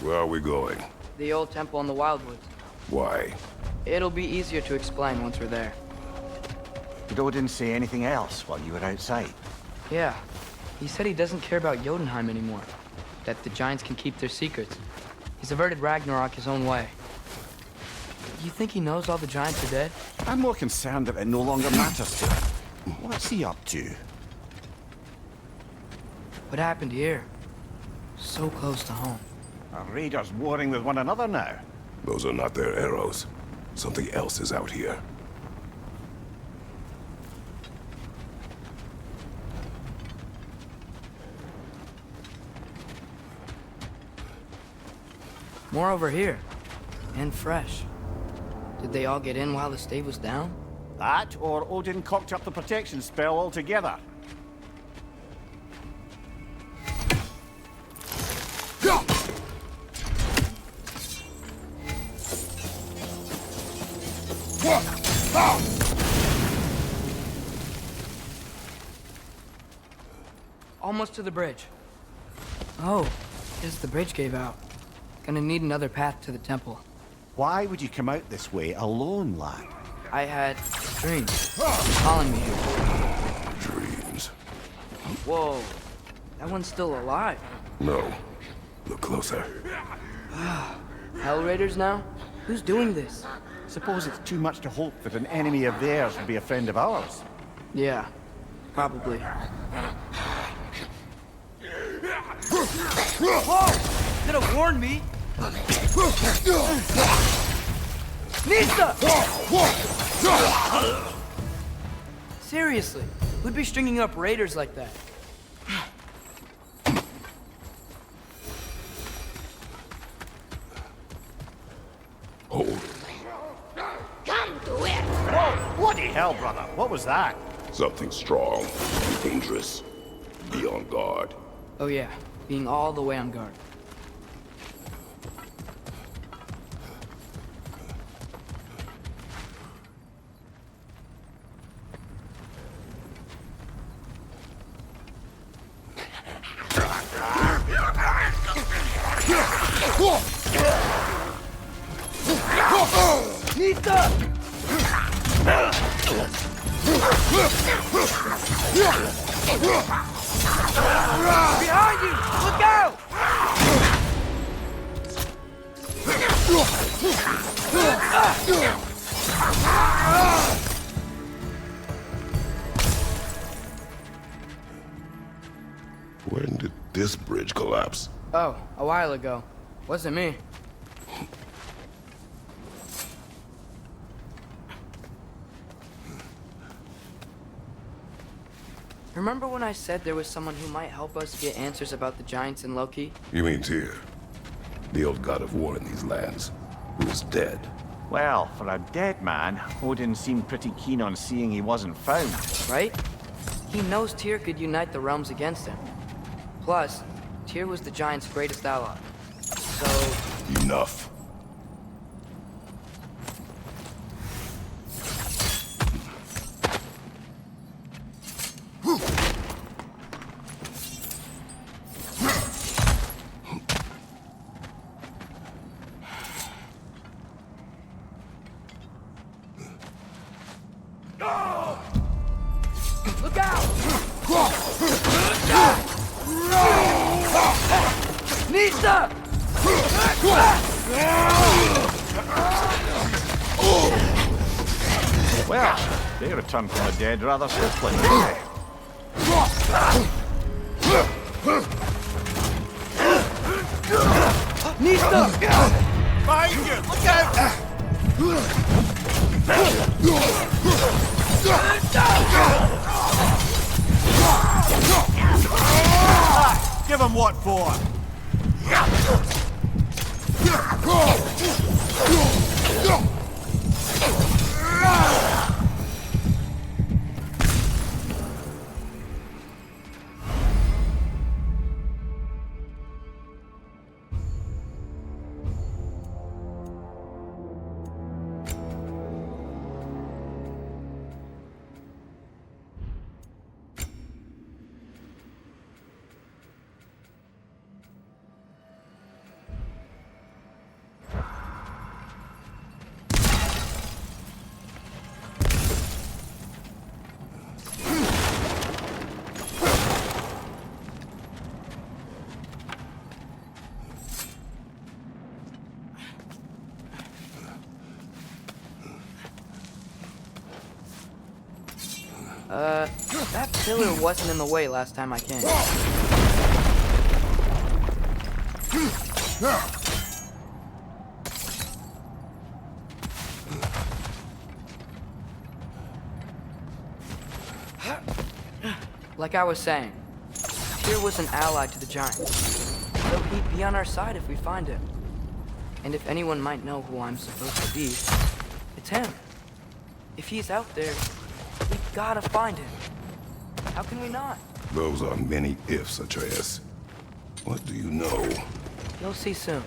Where are we going? The old temple in the Wildwoods. Why? It'll be easier to explain once we're there. Did Odin say anything else while you were outside? Yeah. He said he doesn't care about Jotunheim anymore. That the giants can keep their secrets. He's averted Ragnarok his own way. You think he knows all the giants are dead? I'm more concerned that it no longer matters to him. What's he up to? What happened here? So close to home. Are raiders warring with one another now? Those are not their arrows. Something else is out here. More over here. And fresh. Did they all get in while the stave was down? That, or Odin cocked up the protection spell altogether. Almost to the bridge. Oh, guess the bridge gave out. Gonna need another path to the temple. Why would you come out this way alone, lad? I had dreams calling me here. Dreams. Whoa, that one's still alive. No. Look closer. Hell Raiders now? Who's doing this? Suppose it's too much to hope that an enemy of theirs would be a friend of ours. Yeah, probably. Whoa! Could have warned me! Nista! Seriously, who'd be stringing up raiders like that? Hold. Come to it! Whoa! Bloody hell, brother! What was that? Something strong. Dangerous. Be on guard. Oh yeah, being all the way on guard. Nita! Behind you! Look out! When did this bridge collapse? Oh, a while ago. Wasn't me. Remember when I said there was someone who might help us get answers about the giants and Loki? You mean Tyr? The old god of war in these lands, who is dead. Well, for a dead man, Odin seemed pretty keen on seeing he wasn't found. Right? He knows Tyr could unite the realms against him. Plus, Tyr was the giants' greatest ally. So... Enough. Look out! Nista! Well, they returned from the dead rather swiftly. Nista! Behind you! Look out! Give him what for? that pillar wasn't in the way last time I came. Like I was saying, Tyr was an ally to the giants, so he'd be on our side if we find him. And if anyone might know who I'm supposed to be, it's him. If he's out there, we gotta find him. How can we not? Those are many ifs, Atreus. What do you know? You'll see soon.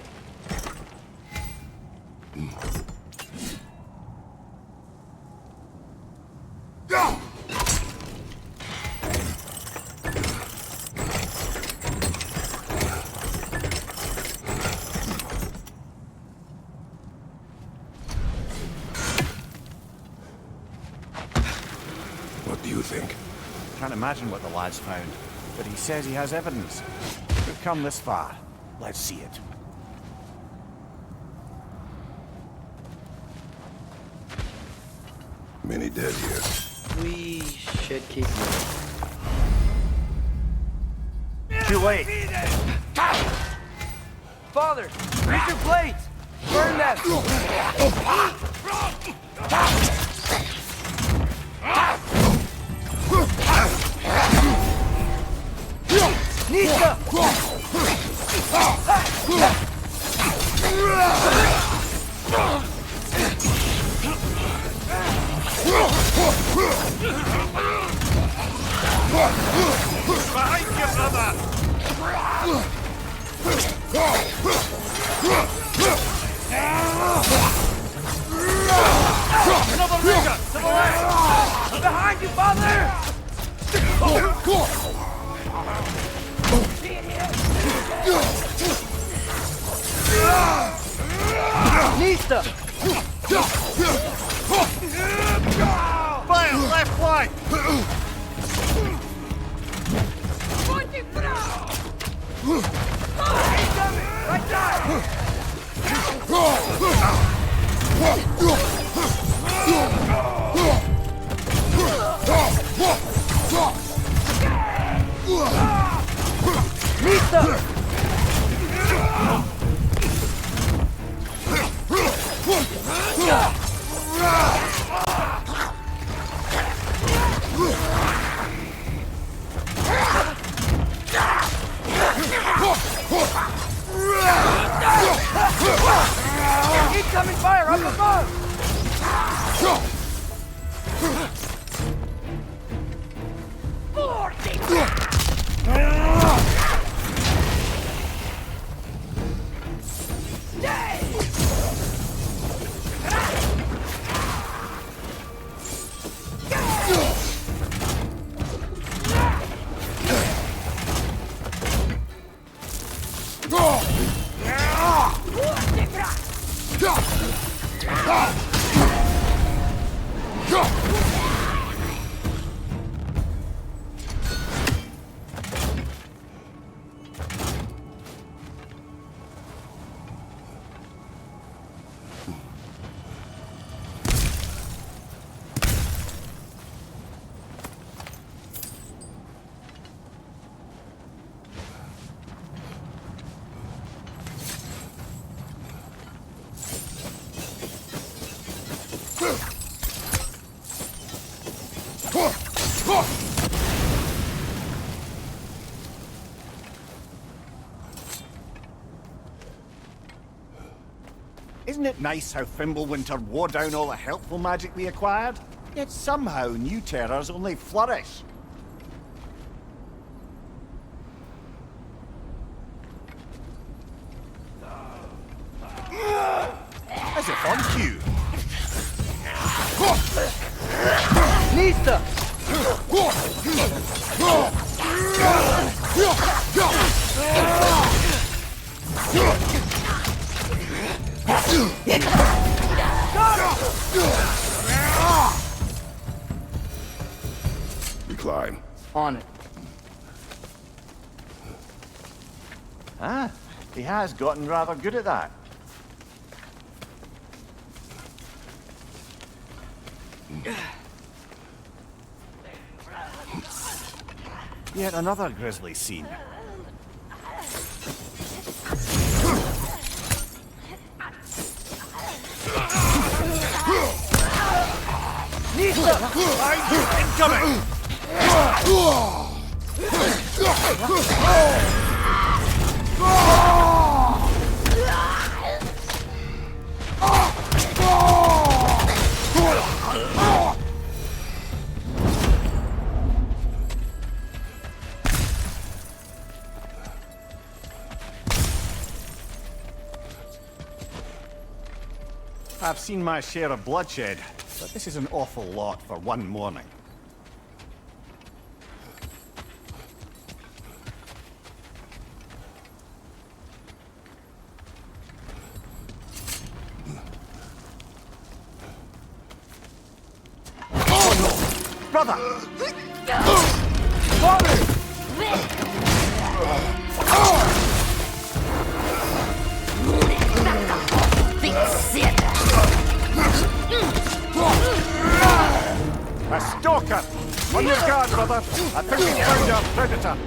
What do you think? Can't imagine what the lad's found, but he says he has evidence. We've come this far. Let's see it. Many dead here. We should keep moving. Too late! Father, use your blades! Burn them! Nista! Behind you, brother! Another rigger! To the left! Behind you, Father! Nista! Fire! Left flank! Right side! Nista! Incoming fire up above! Isn't it nice how Fimbulwinter wore down all the helpful magic we acquired? Yet somehow new terrors only flourish. As if on cue. Nista! We climb. On it. Ah, he has gotten rather good at that. Yet another grisly scene. Incoming! I've seen my share of bloodshed, but this is an awful lot for one morning. Oh no! Brother! A stalker! On your guard, brother! I think we found our predator!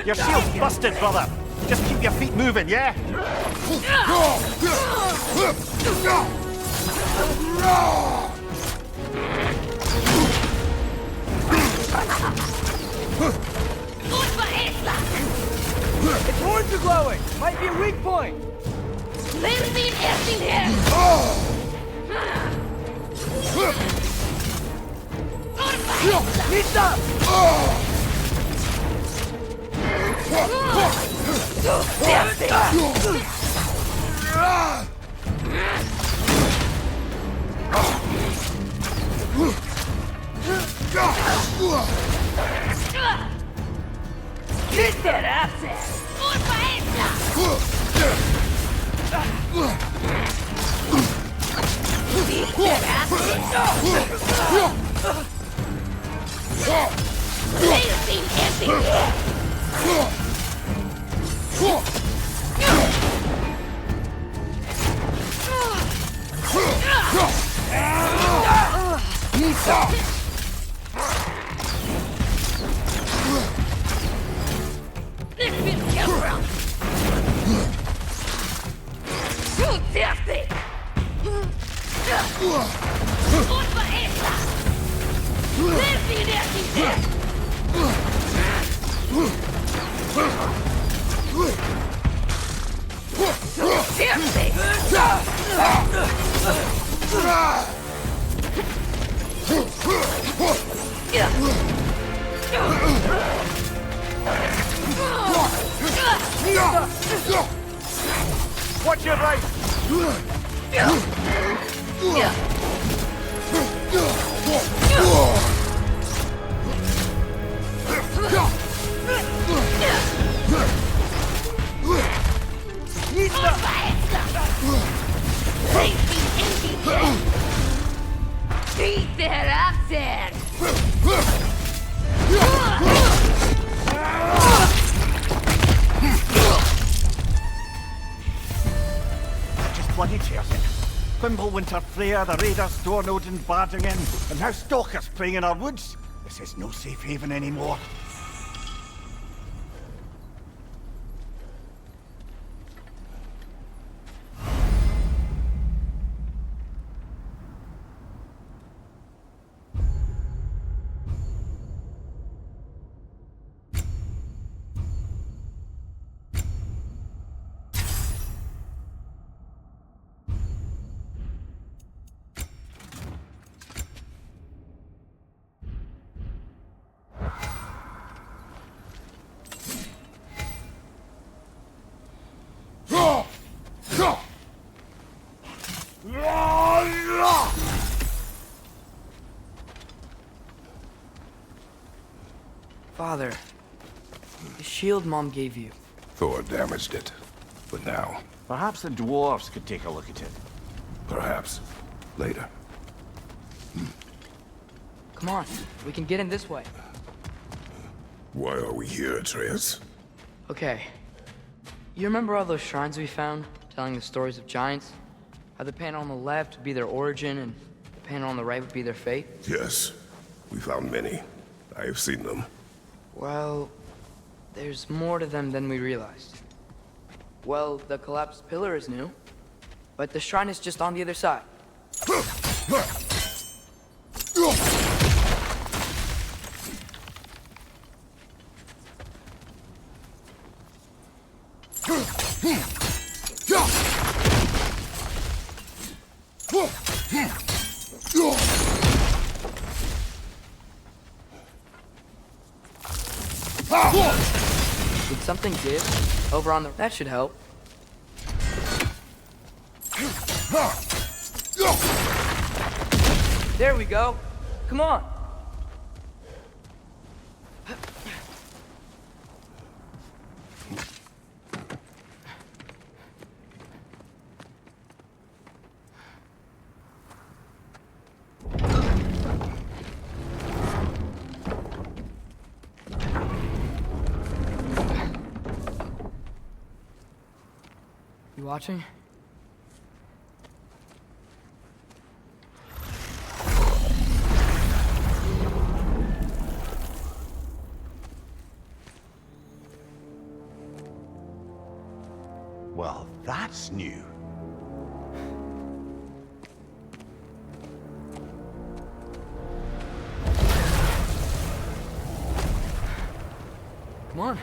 Your shield's busted, brother! Just keep your feet moving, yeah? Its horns are glowing! Might be a weak point! Watch your right! Just bloody tears it. Fimbulwinter, Freya, the raiders, Thor and Odin barging in, and now stalkers preying in our woods. This is no safe haven anymore. Father, the shield Mom gave you. Thor damaged it. But now, Perhaps the dwarves could take a look at it. perhaps, later. Come on, we can get in this way. Why are we here, Atreus? Okay. You remember all those shrines we found, telling the stories of giants? How the panel on the left would be their origin, and the panel on the right would be their fate? Yes, we found many. I have seen them. Well, there's more to them than we realized. Well, the collapsed pillar is new, but the shrine is just on the other side. Did something give? Over on the... That should help. There we go. Come on. You watching? Well, that's new. Come on.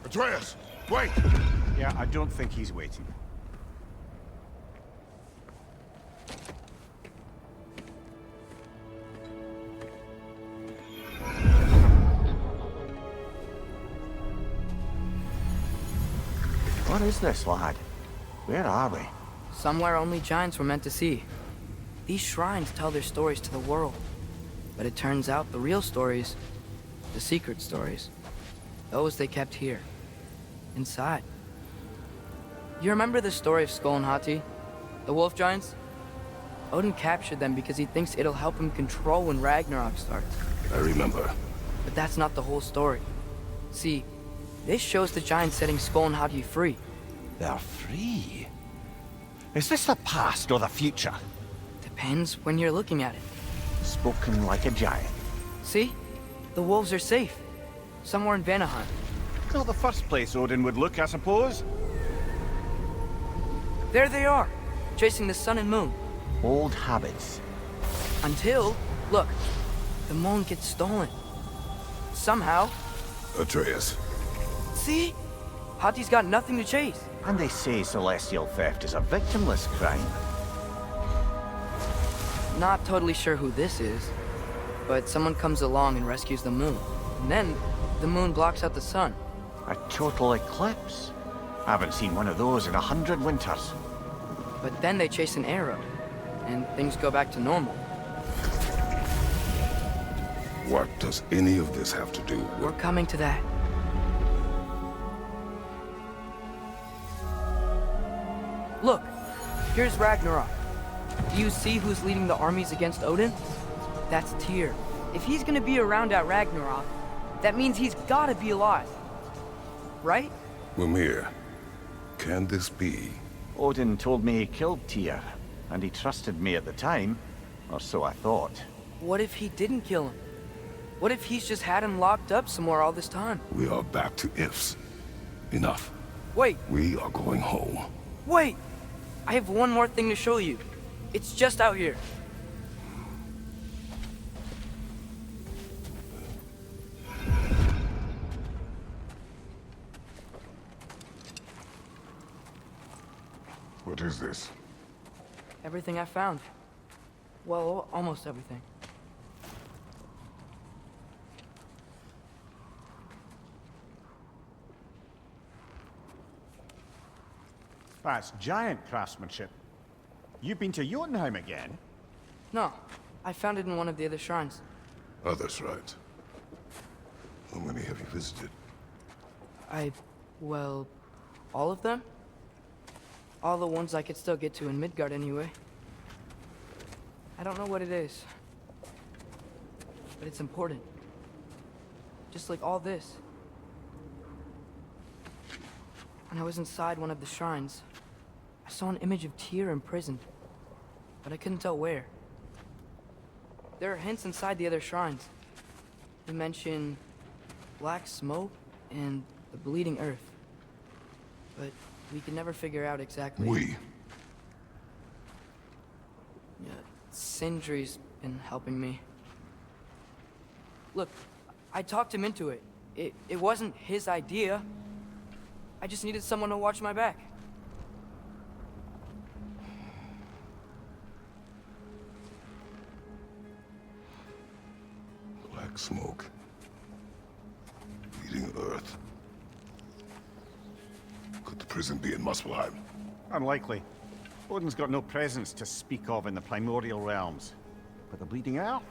Atreus, wait! Yeah, I don't think he's waiting. What is this, lad? Where are we? Somewhere only giants were meant to see. These shrines tell their stories to the world. But it turns out the real stories, the secret stories, those they kept here, inside. You remember the story of Skull and Hati? The wolf giants? Odin captured them because he thinks it'll help him control when Ragnarok starts. I remember. But that's not the whole story. See, this shows the giants setting Skull and Hati free. They're free. Is this the past or the future? Depends when you're looking at it. Spoken like a giant. See? The wolves are safe. Somewhere in Vanaheim. Not the first place Odin would look, I suppose. There they are, chasing the sun and moon. Old habits. Until, look, the moon gets stolen. Somehow. Atreus. See? Hati's got nothing to chase. And they say celestial theft is a victimless crime. Not totally sure who this is, but someone comes along and rescues the moon. And then, the moon blocks out the sun. A total eclipse. I haven't seen one of those in 100 winters. But then they chase an arrow, and things go back to normal. What does any of this have to do with... We're coming to that. Look, here's Ragnarok. Do you see who's leading the armies against Odin? That's Tyr. If he's gonna be around at Ragnarok, that means he's gotta be alive. Right? Mimir, can this be? Odin told me he killed Tyr, and he trusted me at the time, or so I thought. What if he didn't kill him? What if he's just had him locked up somewhere all this time? We are back to ifs. Enough. Wait, We are going home. wait! I have one more thing to show you. It's just out here. What is this? Everything I found. Well, almost everything. That's giant craftsmanship. You've been to Jotunheim again? No, I found it in one of the other shrines. Other shrines. How many have you visited? Well, all of them? All the ones I could still get to in Midgard anyway. I don't know what it is, but it's important. Just like all this. When I was inside one of the shrines, I saw an image of Tyr imprisoned, but I couldn't tell where. There are hints inside the other shrines. he mentioned black smoke and the bleeding earth. But we could never figure out exactly. We? Yeah, Sindri's been helping me. Look, I talked him into it. It wasn't his idea. I just needed someone to watch my back. Black smoke. Bleeding earth. Could the prison be in Muspelheim? Unlikely. Odin's got no presence to speak of in the primordial realms. But the Bleeding Earth?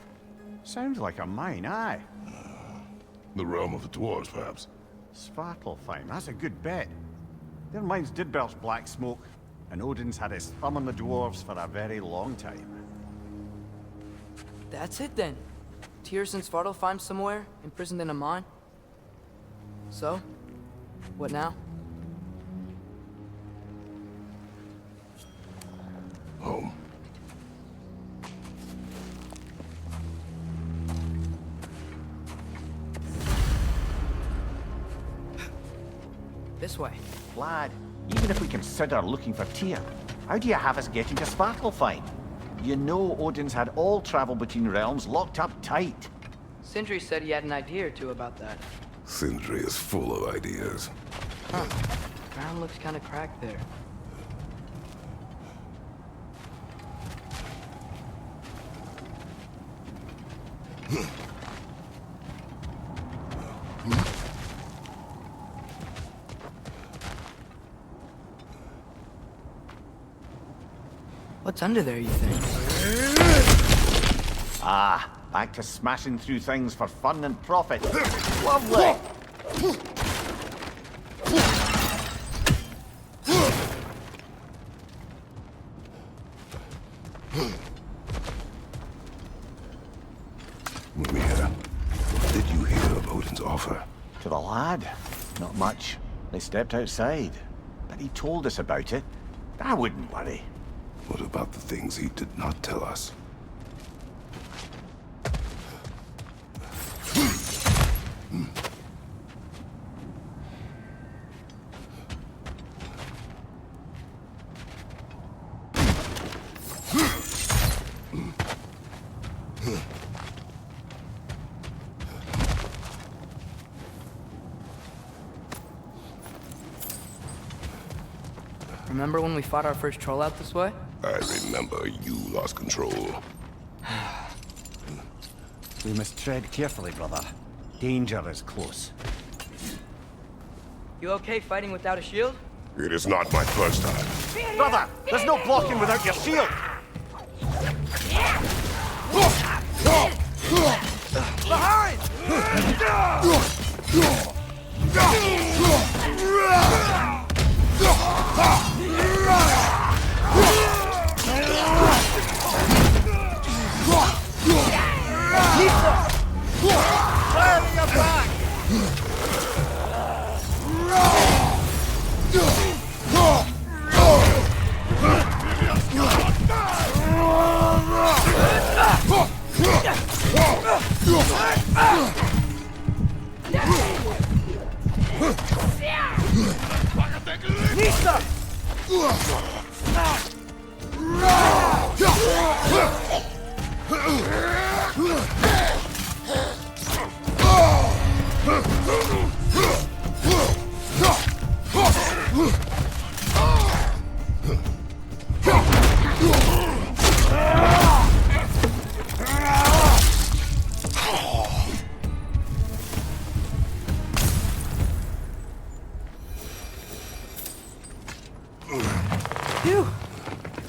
Sounds like a mine, aye. The realm of the Dwarves, perhaps? Svartalfheim, that's a good bet. Their mines did belch black smoke, and Odin's had his thumb on the dwarves for a very long time. That's it then. Tyr's in Svartalfheim somewhere, imprisoned in a mine. So, what now? Home. This way. Lad, even if we consider looking for Tyr, how do you have us getting to Svartalfheim? You know Odin's had all travel between realms locked up tight. Sindri said he had an idea or two about that. Sindri is full of ideas. Huh. Ground looks kind of cracked there. What's under there, you think? Ah, back to smashing through things for fun and profit. Lovely! Mimir, what did you hear of Odin's offer? To the lad? Not much. They stepped outside. But he told us about it. I wouldn't worry. What about the things he did not tell us? Remember when we fought our first troll out this way? I remember you lost control. We must tread carefully, brother. Danger is close. You okay fighting without a shield? It is not my first time. Brother, there's no blocking without your shield! Behind! Phew!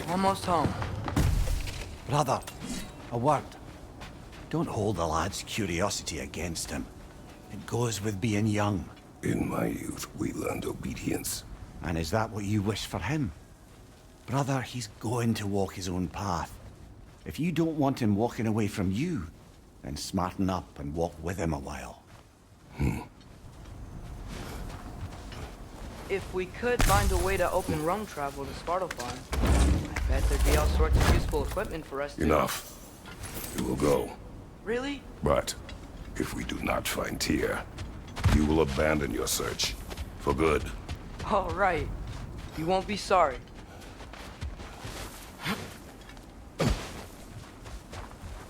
Almost home. Brother, a word. Don't hold the lad's curiosity against him. It goes with being young. In my youth, we learned obedience. And is that what you wish for him? Brother, he's going to walk his own path. If you don't want him walking away from you, then smarten up and walk with him a while. If we could find a way to open roam travel to Svartalfheim, I bet there'd be all sorts of useful equipment for us to... Enough. We will go. Really? But If we do not find Tyr, you will abandon your search. For good. All right. You won't be sorry.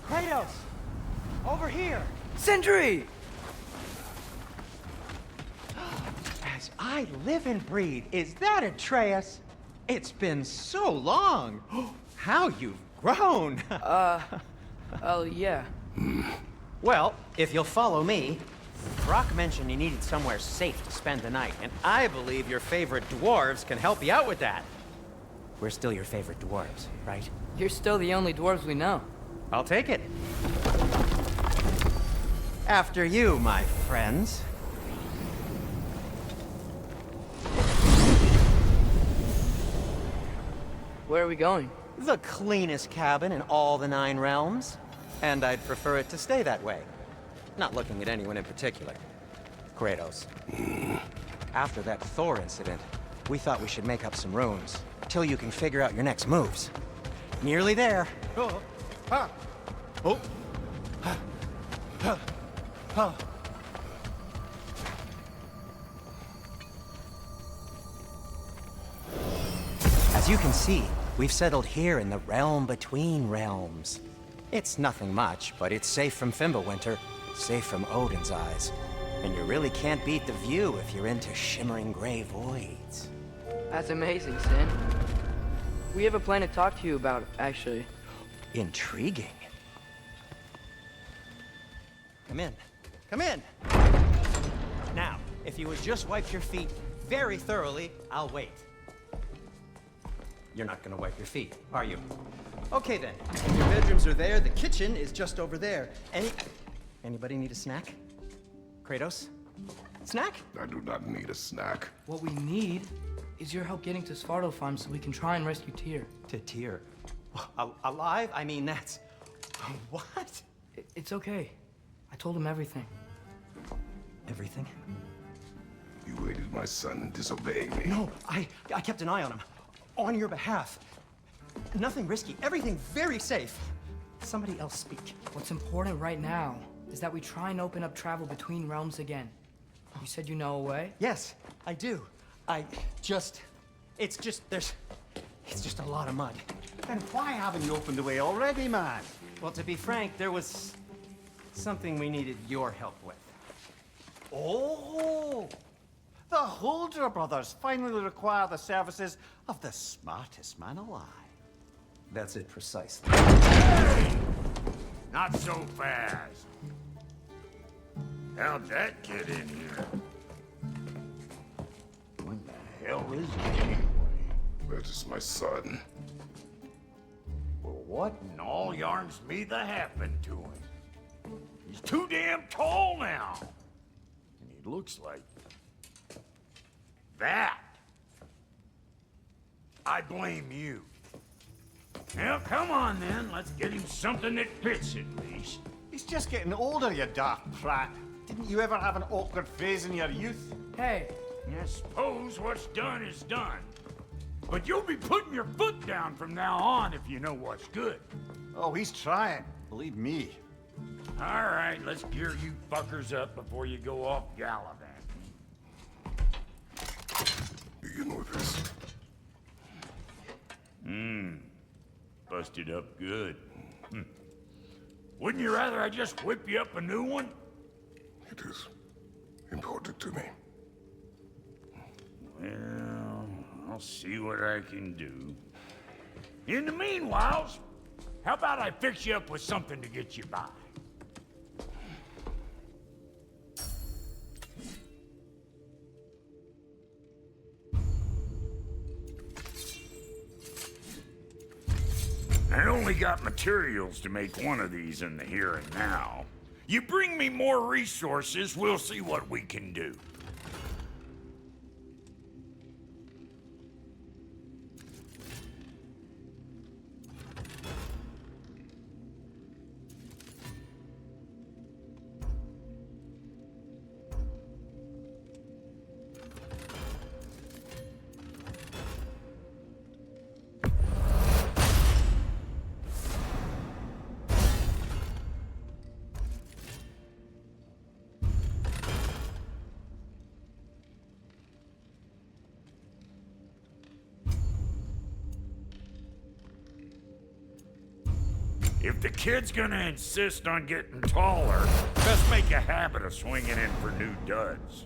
Kratos! Over here! Sindri! As I live and breathe, is that Atreus? It's been so long! How you've grown! Oh, yeah. Well, if you'll follow me, Brok mentioned you needed somewhere safe to spend the night, and I believe your favorite dwarves can help you out with that. We're still your favorite dwarves, right? You're still the only dwarves we know. I'll take it. After you, my friends. Where are we going? The cleanest cabin in all the 9 realms. And I'd prefer it to stay that way. Not looking at anyone in particular. Kratos. After that Thor incident, we thought we should make up some runes, till you can figure out your next moves. Nearly there. As you can see, we've settled here in the realm between realms. It's nothing much, but it's safe from Fimbulwinter, safe from Odin's eyes. And you really can't beat the view if you're into shimmering gray voids. That's amazing, Sin. We have a plan to talk to you about, actually. Intriguing. Come in. Come in! Now, if you would just wipe your feet very thoroughly, I'll wait. You're not gonna wipe your feet, are you? Okay then. Your bedrooms are there, the kitchen is just over there. Anybody need a snack? Kratos? Snack? I do not need a snack. What we need is your help getting to Svartalfheim so we can try and rescue Tyr. To Tyr. Alive? I mean, that's... What? It's okay. I told him everything. Everything? You aided my son in disobeying me. No, I kept an eye on him. On your behalf. Nothing risky, everything very safe. Somebody else speak. What's important right now is that we try and open up travel between realms again. You said you know a way? Yes, I do. It's just a lot of mud. Then why haven't you opened the way already, man? Well, to be frank, there was something we needed your help with. Oh! The Holder brothers finally require the services of the smartest man alive. That's it precisely. Not so fast. How'd that get in here? What the hell is it anyway? That is my son. Well, what in all yarns me that happened to him? He's too damn tall now. And he looks like... that. I blame you. Well, come on then. Let's get him something that fits at least. He's just getting older, you dark prat. Didn't you ever have an awkward phase in your youth? Hey, I suppose what's done is done. But you'll be putting your foot down from now on if you know what's good. Oh, he's trying. Believe me. All right, let's gear you fuckers up before you go off gallivanting. Do you know this? Busted up good. Wouldn't you rather I just whip you up a new one? It is important to me. Well, I'll see what I can do. In the meanwhile, how about I fix you up with something to get you by? I only got materials to make one of these in the here and now. You bring me more resources, we'll see what we can do. If the kid's gonna insist on getting taller, best make a habit of swinging in for new duds.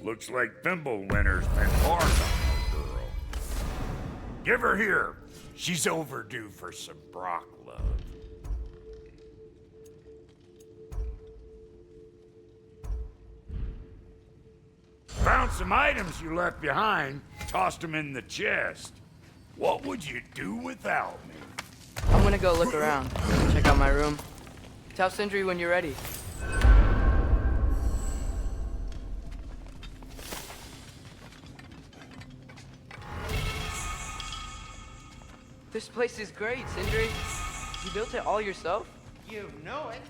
Looks like Fimbulwinter's been hard on that girl. Give her here. She's overdue for some Brok love. Found some items you left behind, tossed them in the chest. What would you do without me? I'm gonna go look around. Check out my room. Tell Sindri when you're ready. This place is great, Sindri. You built it all yourself? You know it.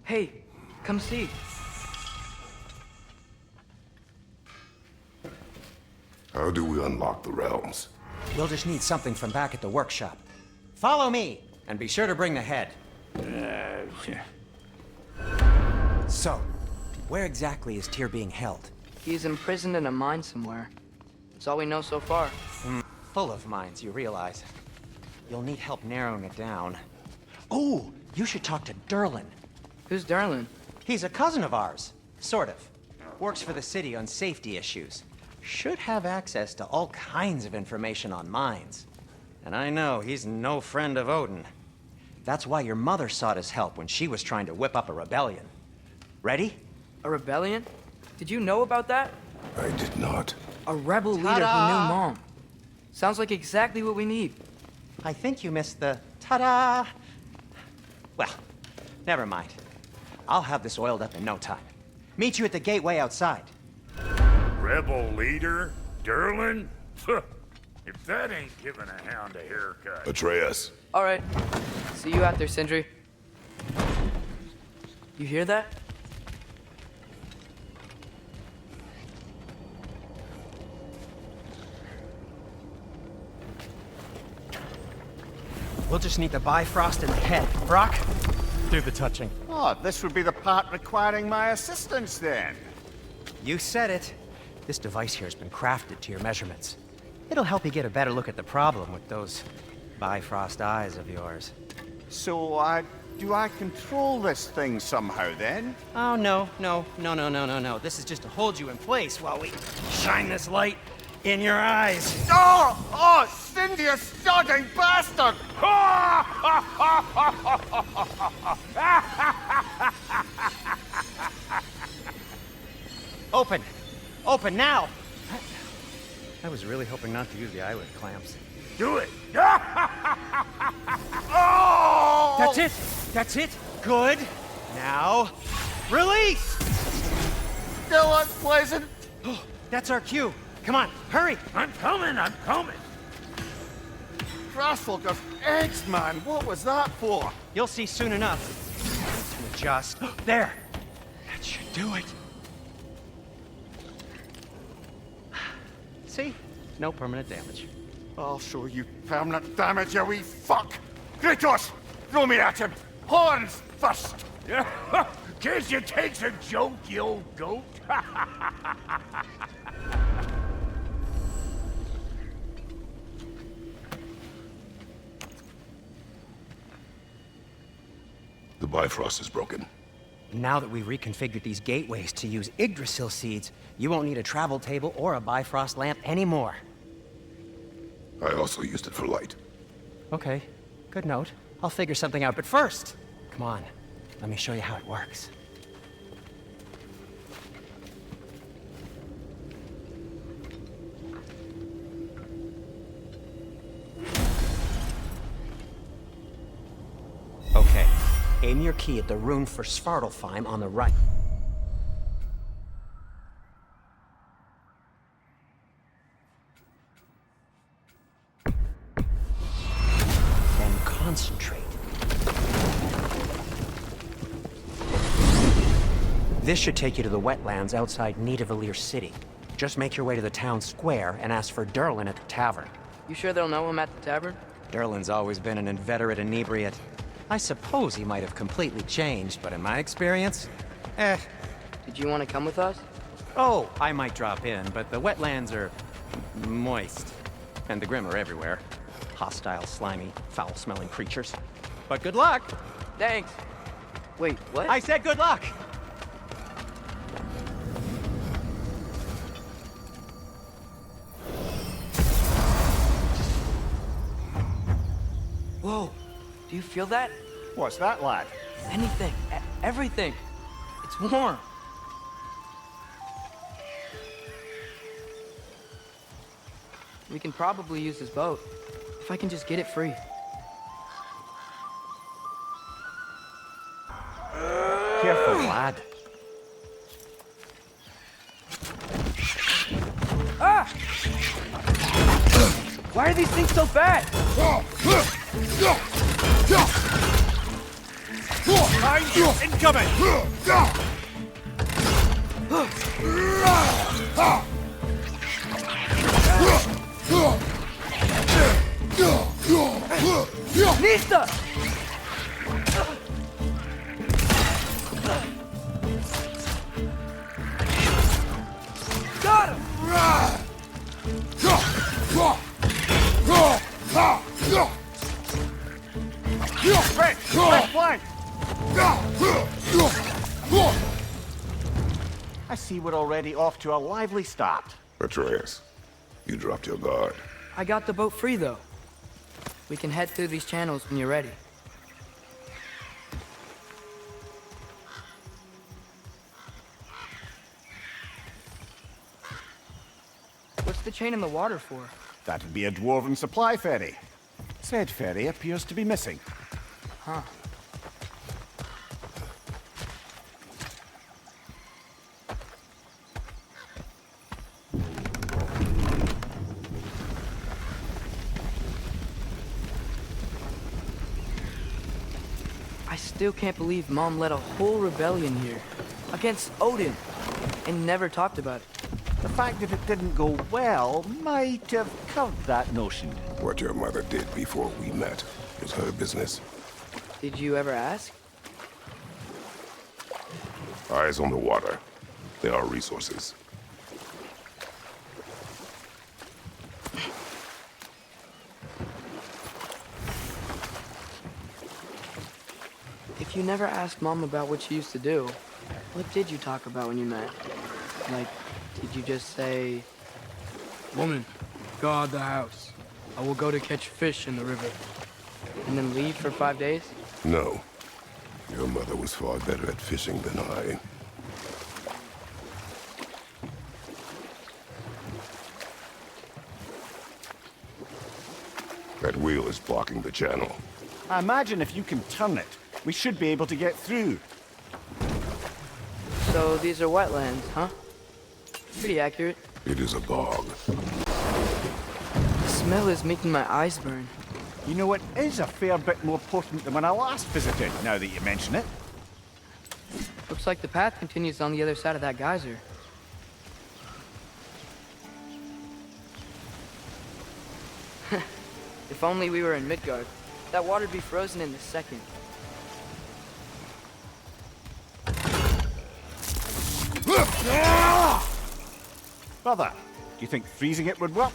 Hey, come see. How do we unlock the realms? We'll just need something from back at the workshop. Follow me, and be sure to bring the head. So, where exactly is Tyr being held? He's imprisoned in a mine somewhere. That's all we know so far. Full of mines, you realize. You'll need help narrowing it down. Oh, you should talk to Durlin. Who's Darlin? He's a cousin of ours. Sort of. Works for the city on safety issues. Should have access to all kinds of information on mines. And I know he's no friend of Odin. That's why your mother sought his help when she was trying to whip up a rebellion. Ready? A rebellion? Did you know about that? I did not. A rebel leader who knew Mom. Sounds like exactly what we need. I think you missed the ta-da. Well, never mind. I'll have this oiled up in no time. Meet you at the gateway outside. Rebel leader? Durlin? If that ain't giving a hound a haircut. Atreus. All right. See you out there, Sindri. You hear that? We'll just need the Bifrost in the head. Brok, do the touching. Oh, this would be the part requiring my assistance then. You said it. This device here has been crafted to your measurements. It'll help you get a better look at the problem with those Bifrost eyes of yours. So, do I control this thing somehow then? Oh, no. This is just to hold you in place while we shine this light in your eyes. Oh, Cindy, you sodding bastard! Open now! I was really hoping not to use the eyelid clamps. Do it! Oh! That's it! Good! Now, release! Still unpleasant. That's our cue. Come on, hurry! I'm coming! Kratos, eggs, man. What was that for? You'll see soon enough. To adjust. There! That should do it. See? No permanent damage. I'll show you permanent damage, you wee fuck! Kratos! Throw me at him! Horns first! Guess you takes a joke, you old goat. The Bifrost is broken. Now that we've reconfigured these gateways to use Yggdrasil seeds, you won't need a travel table or a Bifrost lamp anymore. I also used it for light. Okay, good note. I'll figure something out, but first, come on, let me show you how it works. Okay, aim your key at the rune for Svartalfheim on the right. Then concentrate. This should take you to the wetlands outside Nidavellir City. Just make your way to the town square and ask for Durlin at the tavern. You sure they'll know him at the tavern? Durlin's always been an inveterate inebriate. I suppose he might have completely changed, but in my experience, Did you want to come with us? Oh, I might drop in, but the wetlands are moist. And the Grim are everywhere. Hostile, slimy, foul-smelling creatures. But good luck! Thanks. Wait, what? I said good luck! Whoa, do you feel that? What's that, lad? Anything, everything. It's warm. We can probably use this boat, if I can just get it free. Careful, lad. Ah! Why are these things so bad? Behind you! Incoming! Nista! Got him! Left flank! I see we're already off to a lively start. Atreus, you dropped your guard. I got the boat free, though. We can head through these channels when you're ready. What's the chain in the water for? That'd be a dwarven supply ferry. Said ferry appears to be missing. Huh. I still can't believe Mom led a whole rebellion here. Against Odin. And never talked about it. The fact that it didn't go well might have curbed that notion. What your mother did before we met was her business. Did you ever ask? Eyes on the water. There are resources. If you never asked Mom about what she used to do, what did you talk about when you met? Like, did you just say, "Woman, guard the house. I will go to catch fish in the river," and then leave for 5 days? No. Your mother was far better at fishing than I. That wheel is blocking the channel. I imagine if you can turn it, we should be able to get through. So these are wetlands, huh? Pretty accurate. It is a bog. The smell is making my eyes burn. You know, it is a fair bit more potent than when I last visited, now that you mention it. Looks like the path continues on the other side of that geyser. If only we were in Midgard. That water'd be frozen in a second. Brother, do you think freezing it would work?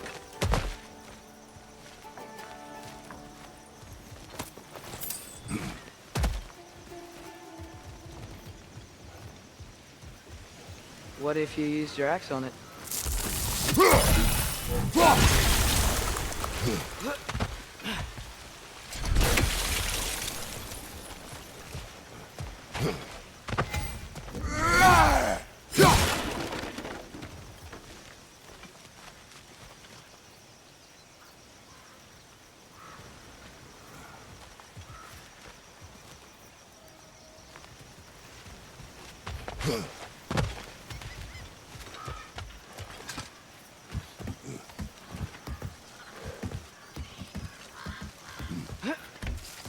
What if you used your axe on it?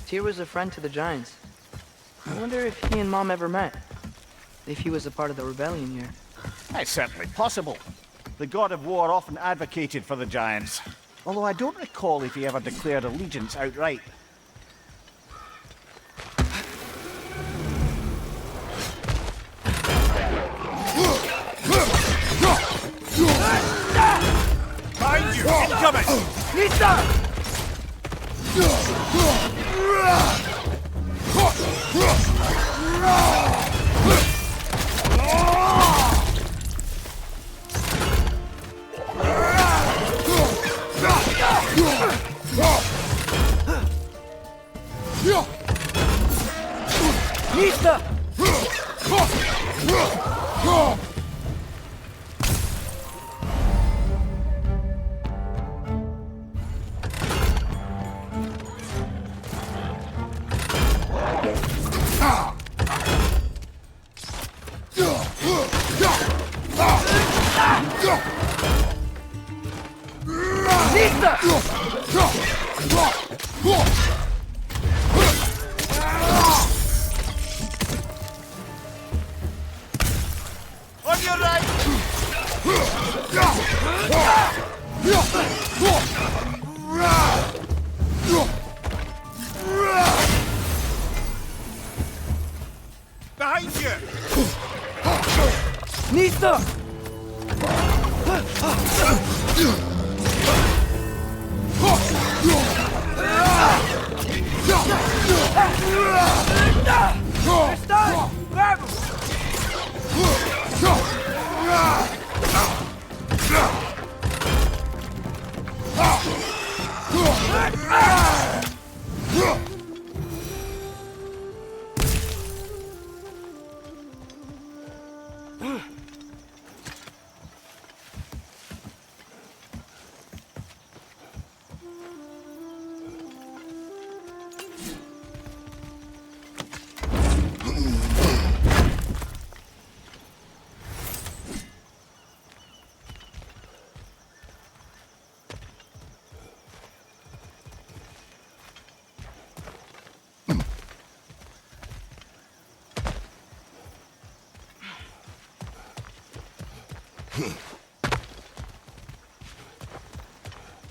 Tyr was a friend to the giants. I wonder if he and Mom ever met. If he was a part of the rebellion here. It's certainly possible. The god of war often advocated for the giants. Although I don't recall if he ever declared allegiance outright. Behind you! Incoming! Nista! On your right! Behind you! Nista! Stop! Grab him!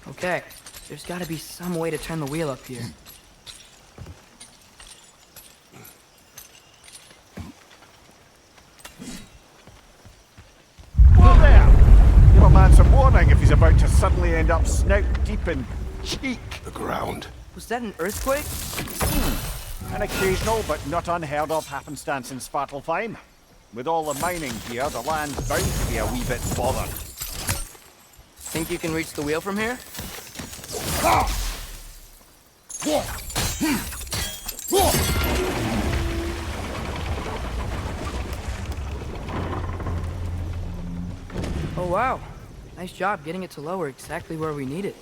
Okay, there's gotta be some way to turn the wheel up here. Whoa there! Give a man some warning if he's about to suddenly end up snout deep in cheek. The ground. Was that an earthquake? An occasional but not unheard of happenstance in Svartalfheim. With all the mining here, the land's bound to be a wee bit bothered. Think you can reach the wheel from here? Oh wow, nice job getting it to lower exactly where we need it.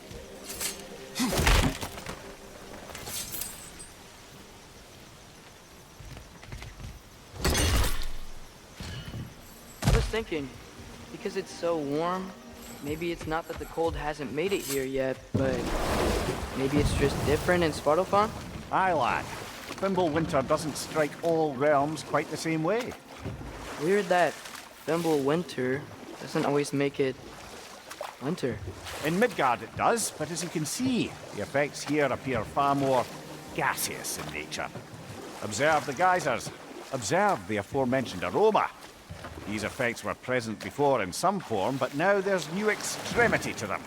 I was thinking, because it's so warm, maybe it's not that the cold hasn't made it here yet, but maybe it's just different in Svartalfheim? Aye, lad. Fimbulwinter doesn't strike all realms quite the same way. Weird that Fimbulwinter doesn't always make it winter. In Midgard it does, but as you can see, the effects here appear far more gaseous in nature. Observe the geysers. Observe the aforementioned aroma. These effects were present before in some form, but now there's new extremity to them.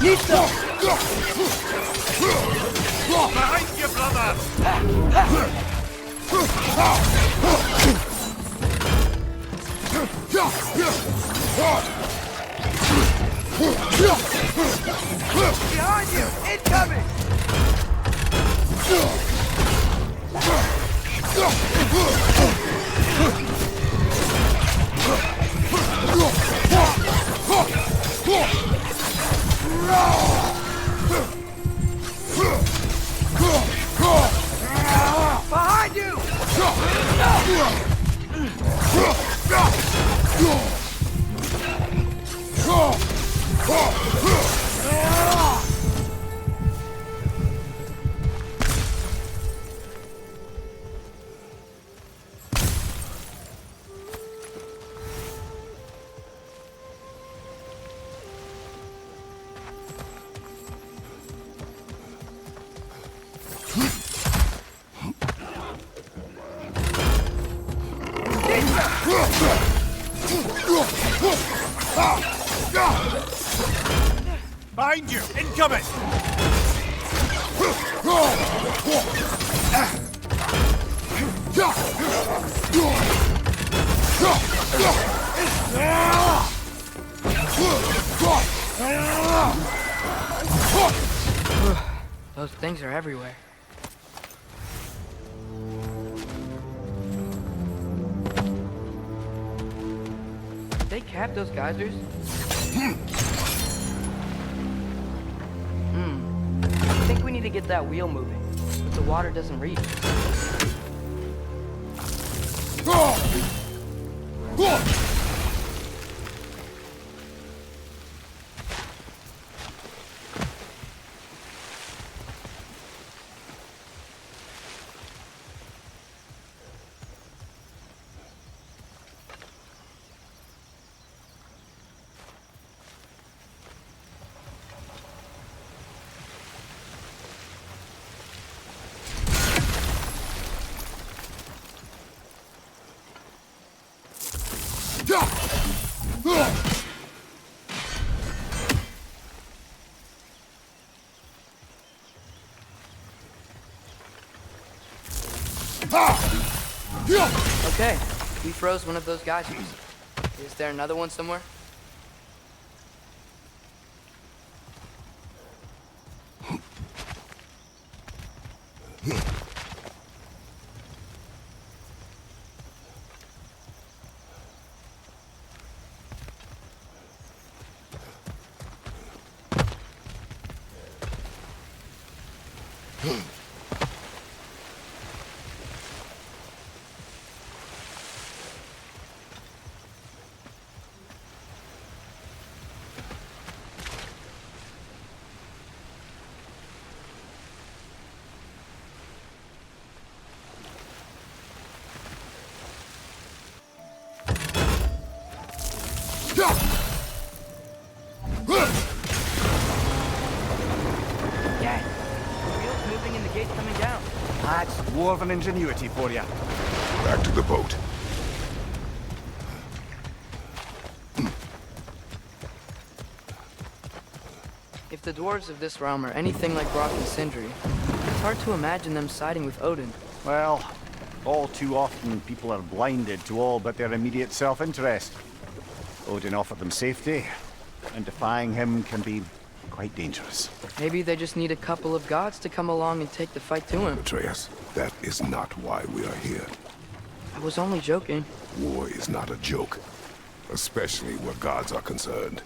Behind you, brother! Behind you! Incoming! Behind you! Behind you! Incoming! Those things are everywhere. Did they cap those geysers? I think we need to get that wheel moving, but the water doesn't reach. Okay, we froze one of those geysers. Is there another one somewhere? Dad, the wheel's moving and the gate's coming down. That's dwarven ingenuity for you. Back to the boat. If the dwarves of this realm are anything like Brok and Sindri, it's hard to imagine them siding with Odin. Well, all too often people are blinded to all but their immediate self-interest. Odin offered them safety, and defying him can be quite dangerous. Maybe they just need a couple of gods to come along and take the fight to him. Atreus, that is not why we are here. I was only joking. War is not a joke, especially where gods are concerned.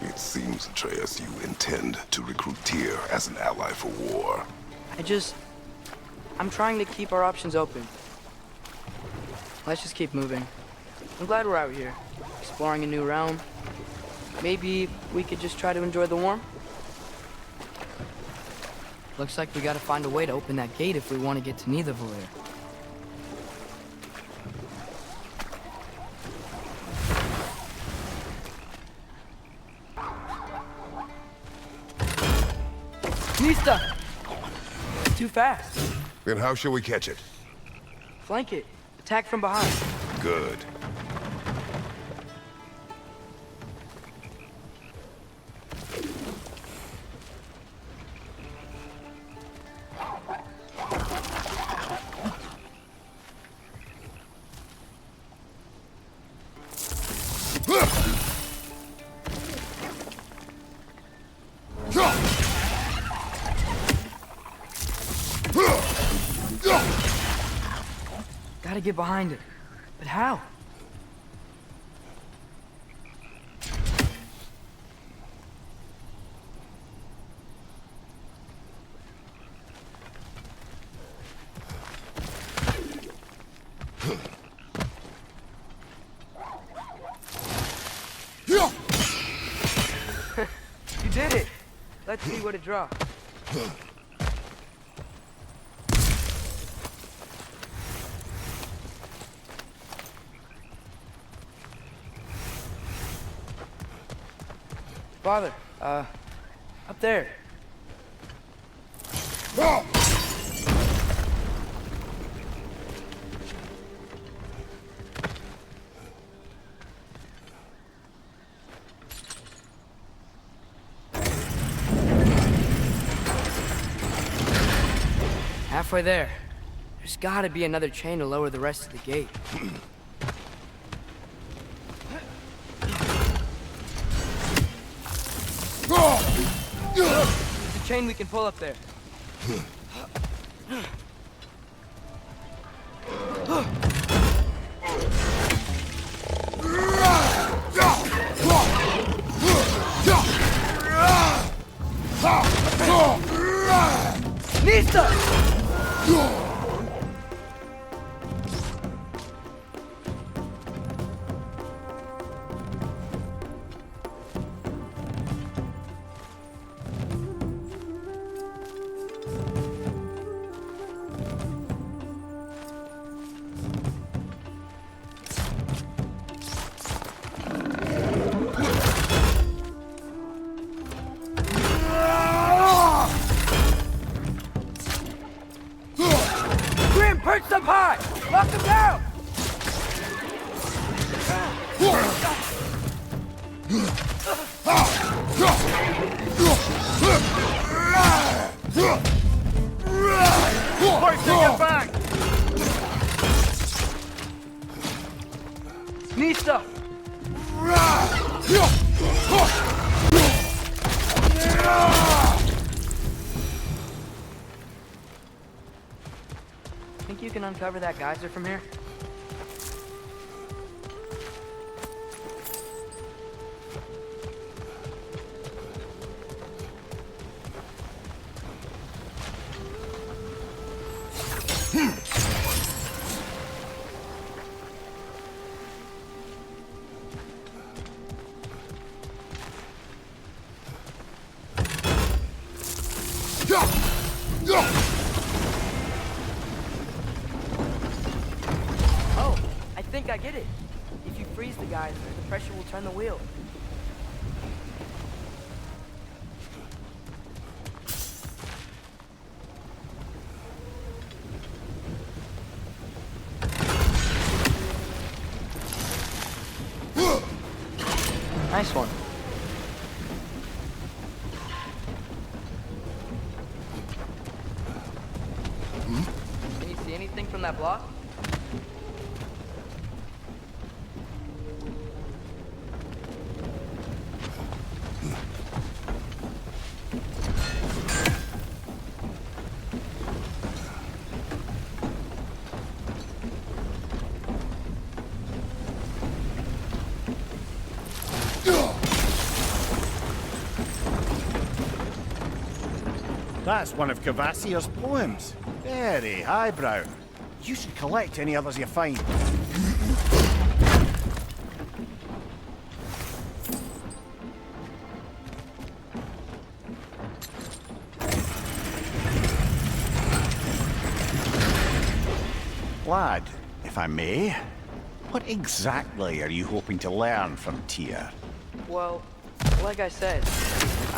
It seems, Atreus, you intend to recruit Tyr as an ally for war. I'm trying to keep our options open. Let's just keep moving. I'm glad we're out here, exploring a new realm. Maybe we could just try to enjoy the warmth? Looks like we gotta find a way to open that gate if we want to get to Niflheim. Nista! Too fast. Then how shall we catch it? Flank it. Attack from behind. Good. Gotta get behind it. But how? You did it! Let's see what it draws. Father, up there. Halfway there. There's gotta be another chain to lower the rest of the gate. There's a chain we can pull up there. Nista! Perch them high! Lock them down! Boys, take it back! Nista! Think you can uncover that geyser from here? I get it. If you freeze the geyser, the pressure will turn the wheel. Nice one. Can you see anything from that block? That's one of Kvasir's poems. Very highbrow. You should collect any others you find. Lad, if I may, what exactly are you hoping to learn from Tyr? Well, like I said,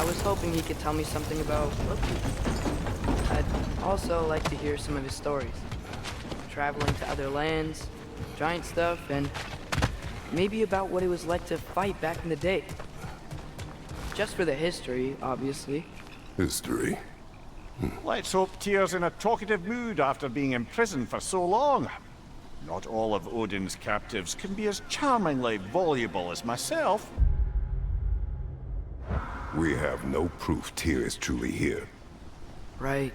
I was hoping he could tell me something about Loki. I'd also like to hear some of his stories. Traveling to other lands, giant stuff, and maybe about what it was like to fight back in the day. Just for the history, obviously. History? Let's hope Tyr's in a talkative mood after being imprisoned for so long. Not all of Odin's captives can be as charmingly voluble as myself. We have no proof Tyr is truly here. Right.